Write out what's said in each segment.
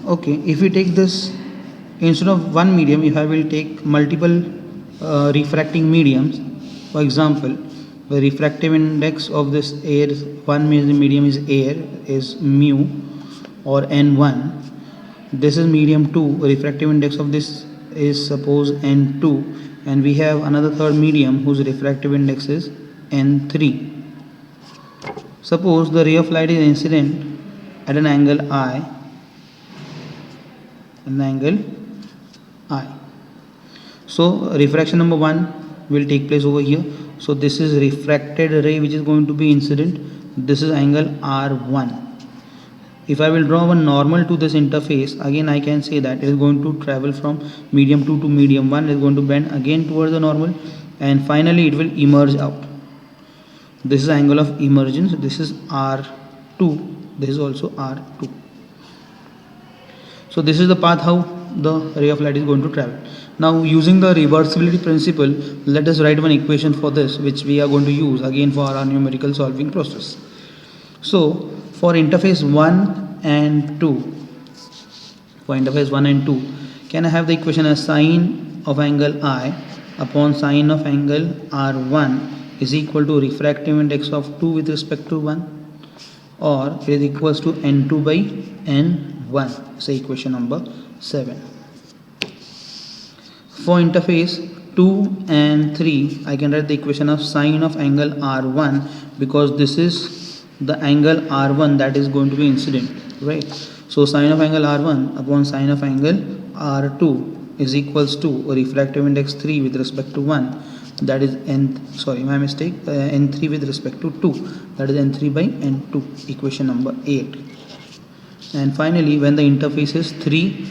Okay, if we take this, instead of one medium, if I will take multiple refracting mediums, for example, the refractive index of this air, one medium is air, is mu or n1. This is medium 2, refractive index of this is suppose n2, and we have another third medium whose refractive index is n3. Suppose the ray of light is incident at an angle I, so refraction number 1 will take place over here. So this is refracted ray which is going to be incident. This is angle R1. If I will draw one normal to this interface, again I can say that it is going to travel from medium 2 to medium 1, it is going to bend again towards the normal, and finally it will emerge out. This is angle of emergence. This is R2. This is also R2. So this is the path how the ray of light is going to travel. Now using the reversibility principle, let us write one equation for this which we are going to use again for our numerical solving process. So for interface 1 and 2, can I have the equation as sine of angle I upon sine of angle R1 is equal to refractive index of 2 with respect to 1, or it is equals to n2 by n1. Say equation number 7. For interface 2 and 3, I can write the equation of sine of angle R1 because this is the angle R1 that is going to be incident, right? So sine of angle R1 upon sine of angle R2 is equals to refractive index 3 with respect to 1, that is n3 with respect to 2, that is n3 by n2, equation number 8. And finally when the interface is 3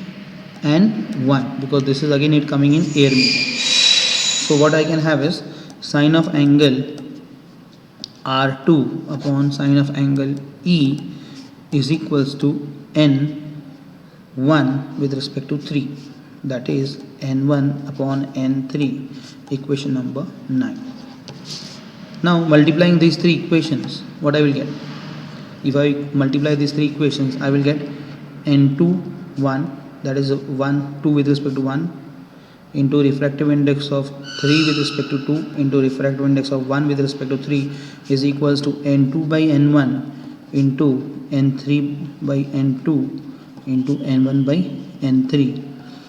and 1, because this is again it coming in air medium, so what I can have is sine of angle R2 upon sine of angle E is equals to n1 with respect to 3, that is n1 upon n3, equation number 9. Now multiplying these three equations, what I will get? If I multiply these three equations, I will get n2 1, that is 1 2 with respect to 1, into refractive index of 3 with respect to 2 into refractive index of 1 with respect to 3 is equals to n2 by n1 into n3 by n2 into n1 by n3.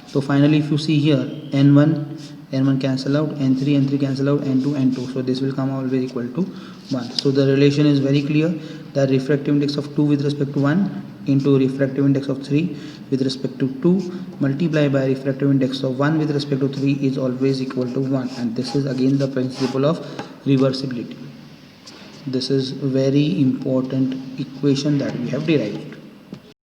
So finally if you see here, n1 cancel out, n3 cancel out, n2 n2, so this will come always equal to 1. So the relation is very clear that refractive index of 2 with respect to 1 into refractive index of 3 with respect to 2 multiplied by refractive index of 1 with respect to 3 is always equal to 1, and this is again the principle of reversibility. This is very important equation that we have derived.